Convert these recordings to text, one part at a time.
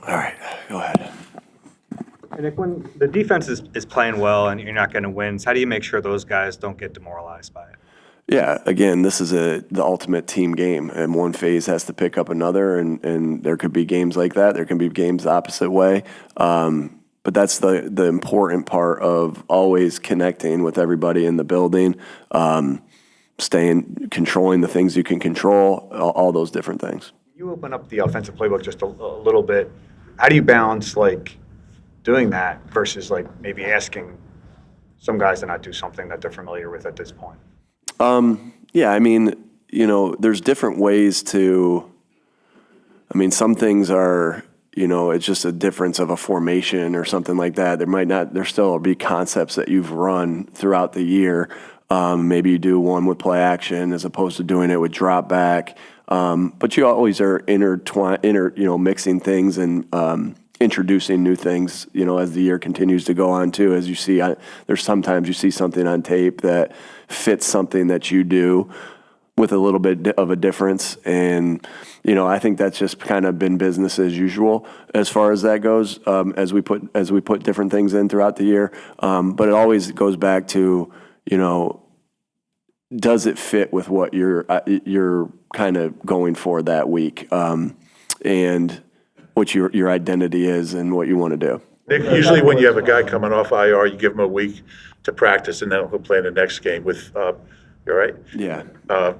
All right, go ahead. And Nick, when the defense is playing well and you're not getting wins, how do you make sure those guys don't get demoralized by it? Yeah, again, this is the ultimate team game, and one phase has to pick up another, and there could be games like that. There can be games the opposite way. But that's the important part of always connecting with everybody in the building, controlling the things you can control, all those different things. You open up the offensive playbook just a little bit. How do you balance doing that versus maybe asking some guys to not do something that they're familiar with at this point? Yeah, I mean, there's different ways some things are, it's just a difference of a formation or something like that. There still will be concepts that you've run throughout the year. Maybe you do one with play action as opposed to doing it with drop back. But you always are mixing things and, introducing new things, as the year continues to go on too. As you see, there's sometimes you see something on tape that fits something that you do with a little bit of a difference. And, I think that's just kind of been business as usual as far as that goes, as we put different things in throughout the year. But it always goes back to, does it fit with what you're kind of going for that week? And what your identity is and what you want to do. Nick, usually when you have a guy coming off IR, you give him a week to practice, and then he'll play in the next game with, you all right? Yeah.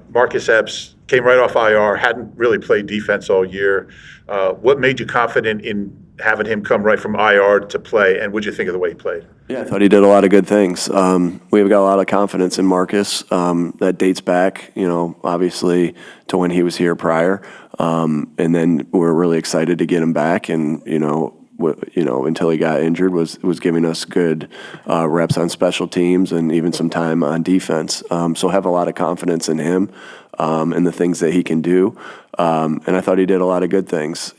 Marcus Epps came right off IR, hadn't really played defense all year. What made you confident in having him come right from IR to play, and what'd you think of the way he played? Yeah, I thought he did a lot of good things. We've got a lot of confidence in Marcus. That dates back, obviously to when he was here prior. And then we're really excited to get him back. And, until he got injured, was giving us good reps on special teams and even some time on defense. So have a lot of confidence in him and the things that he can do. And I thought he did a lot of good things.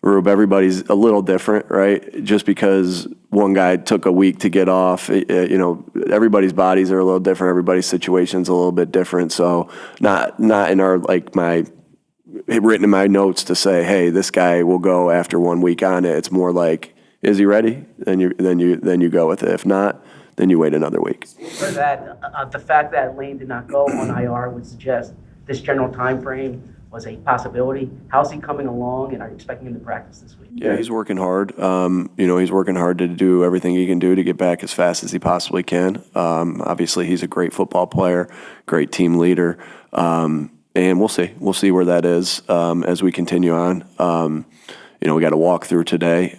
Everybody's a little different, right? Just because one guy took a week to get off, everybody's bodies are a little different. Everybody's situation's a little bit different. So not in our written in my notes to say, hey, this guy will go after 1 week on it. It's more like, is he ready? Then you go with it. If not, then you wait another week. For that, the fact that Lane did not go on IR would suggest this general time frame was a possibility. How's he coming along, and are you expecting him to practice this week? Yeah, he's working hard. He's working hard to do everything he can do to get back as fast as he possibly can. Obviously, he's a great football player, great team leader, and we'll see. We'll see where that is as we continue on. We got to walk through today,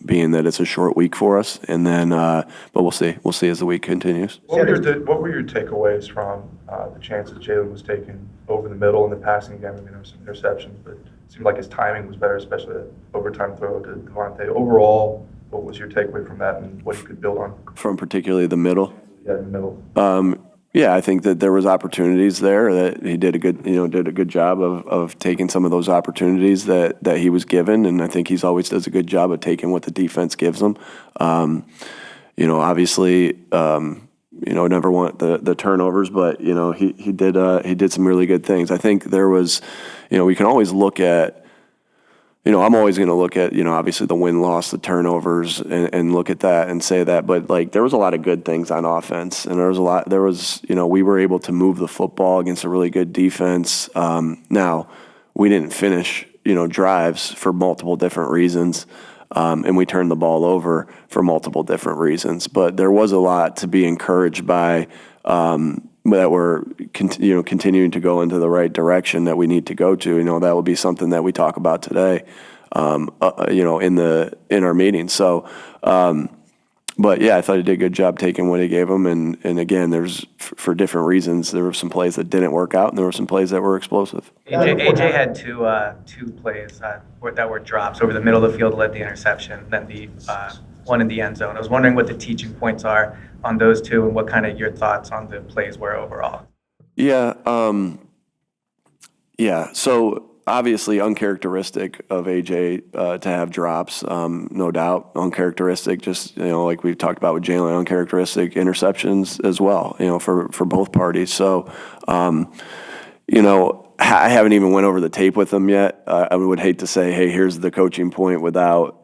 being that it's a short week for us, and then, but we'll see. We'll see as the week continues. What were your takeaways from the chances Jalen was taking over the middle in the passing game? I mean, there were some interceptions, but it seemed like his timing was better, especially the overtime throw to Devontae. Overall, what was your takeaway from that, and what you could build on? From particularly the middle? Yeah, in the middle. Yeah, I think that there was opportunities there that he did a good job of taking some of those opportunities that he was given, and I think he's always does a good job of taking what the defense gives him. Obviously, never want the turnovers, but he did some really good things. I think there was, we can always look at. I'm always going to look at, obviously the win-loss, the turnovers, and look at that and say that. But, there was a lot of good things on offense. And we were able to move the football against a really good defense. Now, we didn't finish, drives for multiple different reasons. And we turned the ball over for multiple different reasons. But there was a lot to be encouraged by that we're continuing to go into the right direction that we need to go to. That will be something that we talk about today, in our meeting. So, but yeah, I thought he did a good job taking what he gave him. And again, there's for different reasons. There were some plays that didn't work out, and there were some plays that were explosive. AJ had two plays that were drops over the middle of the field, led the interception, then the one in the end zone. I was wondering what the teaching points are on those two, and what kind of your thoughts on the plays were overall. Yeah. So obviously uncharacteristic of AJ to have drops, no doubt. Uncharacteristic, just like we've talked about with Jalen, uncharacteristic interceptions as well. For both parties. So, I haven't even went over the tape with them yet. I would hate to say, hey, here's the coaching point without,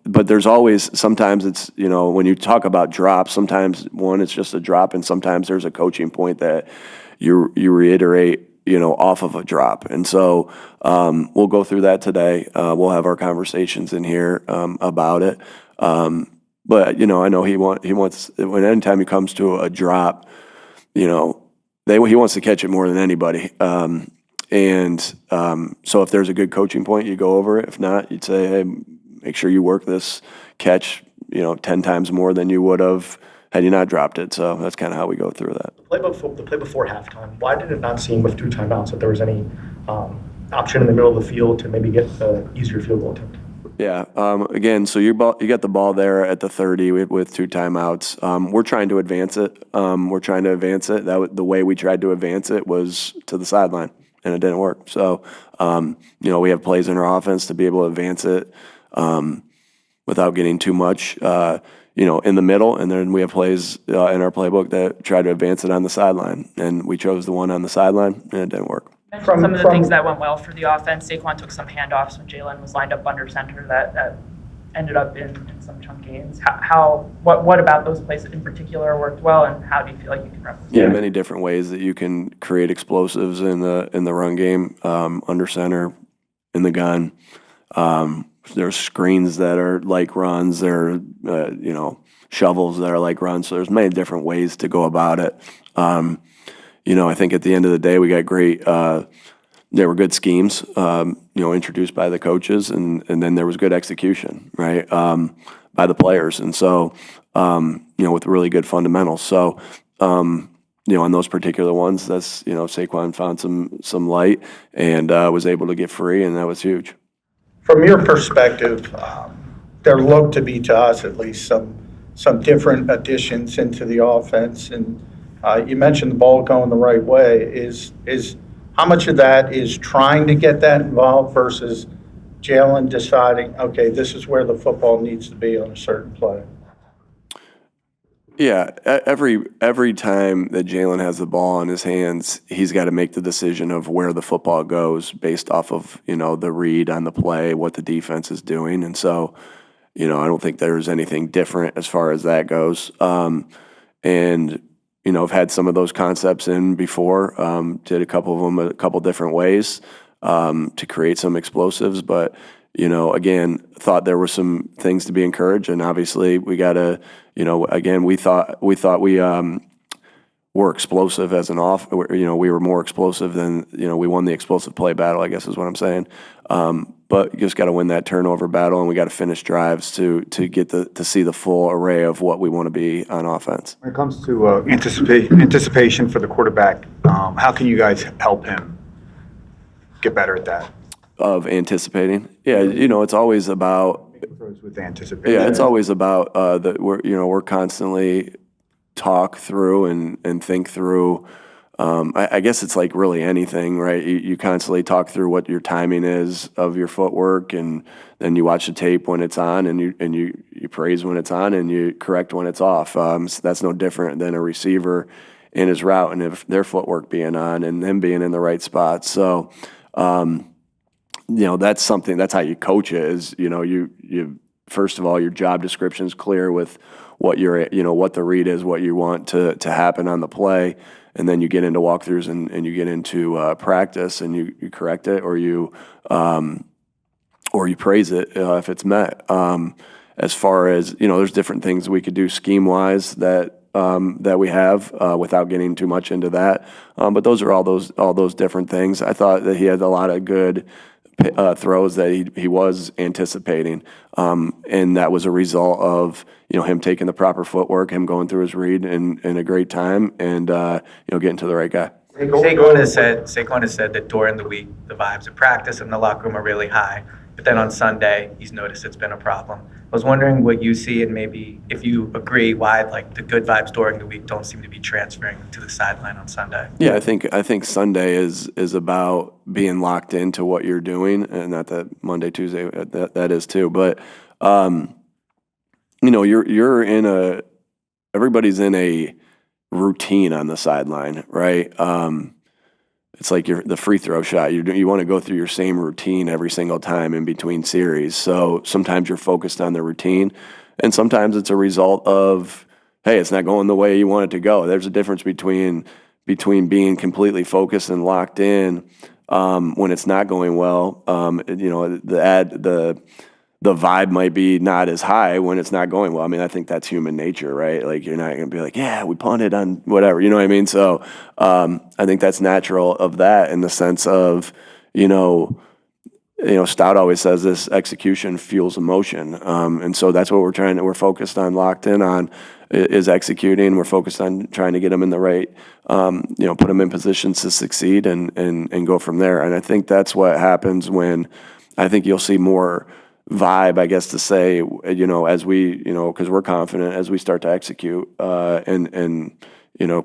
but there's always, sometimes it's, when you talk about drops, sometimes one, it's just a drop, and sometimes there's a coaching point that you reiterate, off of a drop. And so we'll go through that today. We'll have our conversations in here about it. But, I know he wants, when anytime he comes to a drop, he wants to catch it more than anybody. So if there's a good coaching point, you go over it. If not, you'd say, hey, make sure you work this catch, 10 times more than you would have had you not dropped it. So that's kind of how we go through that. The play before halftime, why did it not seem with 2 timeouts that there was any option in the middle of the field to maybe get an easier field goal attempt? Yeah. Again, so you got the ball there at the 30 with 2 timeouts. We're trying to advance it. The way we tried to advance it was to the sideline, and it didn't work. So, we have plays in our offense to be able to advance it without getting too much, in the middle. And then we have plays in our playbook that try to advance it on the sideline. And we chose the one on the sideline, and it didn't work. Some of the things that went well for the offense, Saquon took some handoffs when Jalen was lined up under center that ended up in some chunk gains. What about those plays in particular worked well, and how do you feel like you can replicate? Yeah, many different ways that you can create explosives in the run game, under center, in the gun. There's screens that are like runs. There are shovels that are like runs. So there's many different ways to go about it. I think at the end of the day, we got great. There were good schemes, introduced by the coaches, and then there was good execution, right, by the players, and so with really good fundamentals. So, on those particular ones, that's Saquon found some light and was able to get free, and that was huge. From your perspective, there looked to be, to us at least, some different additions into the offense, and you mentioned the ball going the right way. Is how much of that is trying to get that involved versus Jalen deciding, okay, this is where the football needs to be on a certain play? Yeah, every time that Jalen has the ball in his hands, he's got to make the decision of where the football goes based off of the read on the play, what the defense is doing, and so I don't think there's anything different as far as that goes. I've had some of those concepts in before. Did a couple of them a couple different ways to create some explosives, but again, thought there were some things to be encouraged, and obviously we got to, again, we thought we were explosive as an off. We were more explosive than we won the explosive play battle, I guess is what I'm saying. But you just got to win that turnover battle, and we got to finish drives to get to see the full array of what we want to be on offense. When it comes to anticipation for the quarterback, how can you guys help him get better at that? Of anticipating, yeah, it's always about with anticipation. Yeah, it's always about we're constantly talk through and think through. I guess it's like really anything, right? You constantly talk through what your timing is of your footwork, and then you watch the tape when it's on, and you praise when it's on, and you correct when it's off. So that's no different than a receiver in his route, and if their footwork being on and them being in the right spot. So, that's something. That's how you coach it. Is you first of all, your job description is clear with what what the read is, what you want to happen on the play. And then you get into walkthroughs and you get into practice, and you correct it, or you praise it if it's met. As far as there's different things we could do scheme wise that we have without getting too much into that. But those are all those different things. I thought that he had a lot of good throws that he was anticipating, and that was a result of him taking the proper footwork, him going through his read in a great time, and getting to the right guy. Saquon has said that during the week the vibes at practice and the locker room are really high. but then on Sunday, he's noticed it's been a problem. I was wondering what you see and maybe if you agree why like the good vibes during the week don't seem to be transferring to the sideline on Sunday. Yeah, I think Sunday is about being locked into what you're doing, and not that Monday, Tuesday that is too. But you're in everybody's in a routine on the sideline, right? It's like the free throw shot. You want to go through your same routine every single time in between series. So sometimes you're focused on the routine, and sometimes it's a result of, hey, it's not going the way you want it to go. There's a difference between being completely focused and locked in when it's not going well. The vibe might be not as high when it's not going well. I mean, I think that's human nature, right? Like, you're not going to be like, yeah, we punted on whatever, you know what I mean? So I think that's natural of that, in the sense of, Stout always says this: execution fuels emotion. And so that's what we're focused on, locked in on, is executing. We're focused on trying to get them in the right, put them in positions to succeed and go from there. And I think that's what happens when I think you'll see more vibe, I guess, to say, as we, because we're confident as we start to execute and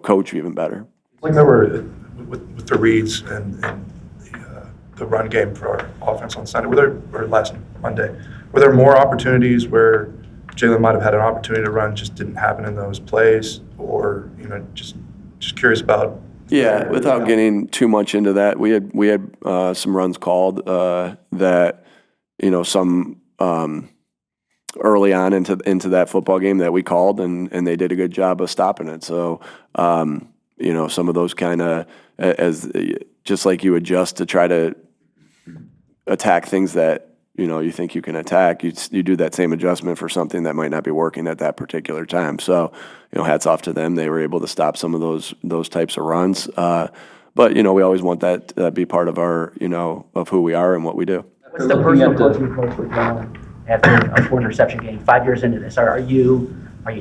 coach even better. Like there were, with the reads and the run game for our offense on Sunday, or last Monday, were there more opportunities where Jalen might have had an opportunity to run, just didn't happen in those plays, or just curious about? Yeah, without getting too much into that, we had some runs called that, some early on into that football game that we called, and they did a good job of stopping it. So, some of those kind of, as just like you adjust to try to attack things that, you think you can attack, you do that same adjustment for something that might not be working at that particular time. So, hats off to them. They were able to stop some of those types of runs. But, we always want that to be part of our, of who we are and what we do. What's the personal coaching approach with Jalen after a 4 interception game, 5 years into this? Are you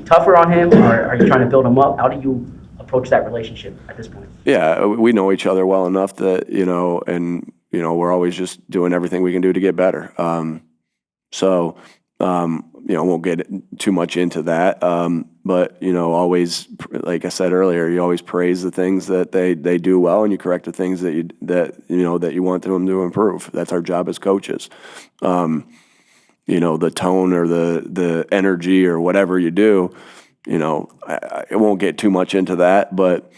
tougher on him, or are you trying to build him up? How do you approach that relationship at this point? Yeah, we know each other well enough that, we're always just doing everything we can do to get better. Won't get too much into that. But, always, like I said earlier, you always praise the things that they do well, and you correct the things that you want them to improve. That's our job as coaches. The tone or the energy or whatever you do, I won't get too much into that, but,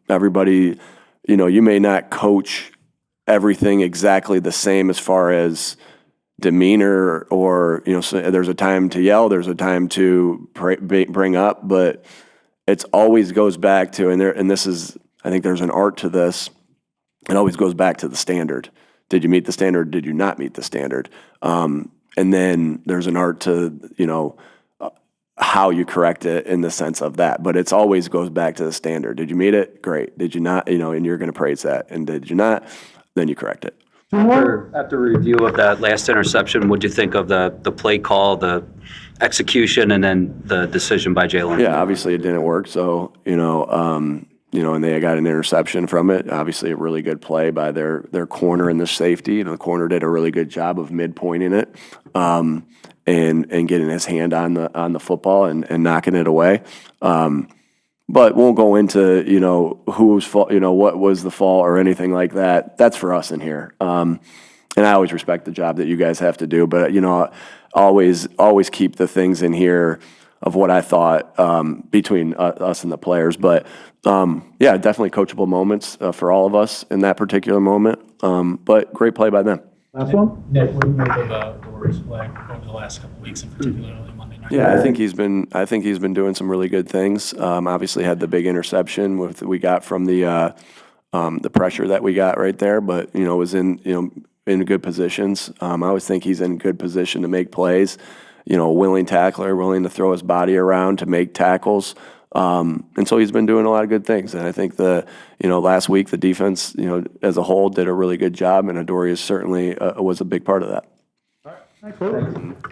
everybody, you may not coach everything exactly the same as far as demeanor, or so there's a time to yell, there's a time to bring up, but it always goes back to, and this is, I think there's an art to this. It always goes back to the standard. Did you meet the standard? Did you not meet the standard? And then there's an art to how you correct it in the sense of that, but it's always goes back to the standard. Did you meet it? Great. Did you not? And you're going to praise that. And did you not? Then you correct it. After review of that last interception, what'd you think of the play call, the execution, and then the decision by Jalen? Yeah, obviously it didn't work. So, and they got an interception from it. Obviously a really good play by their corner and the safety. The corner did a really good job of midpointing it and getting his hand on the football and knocking it away. But won't go into, whose fault, what was the fault or anything like that. That's for us in here. And I always respect the job that you guys have to do, but, always keep the things in here of what I thought between us and the players. But, definitely coachable moments for all of us in that particular moment. But great play by them. Last one? Nick, what do you make of Dory's play over the last couple of weeks, and particularly Monday night? Yeah, I think he's been doing some really good things. Obviously had the big interception we got from the pressure that we got right there, but was in good positions. I always think he's in good position to make plays. Willing tackler, willing to throw his body around to make tackles. And so he's been doing a lot of good things. And I think last week the defense, as a whole did a really good job, and Adoree certainly was a big part of that. All right. Thanks,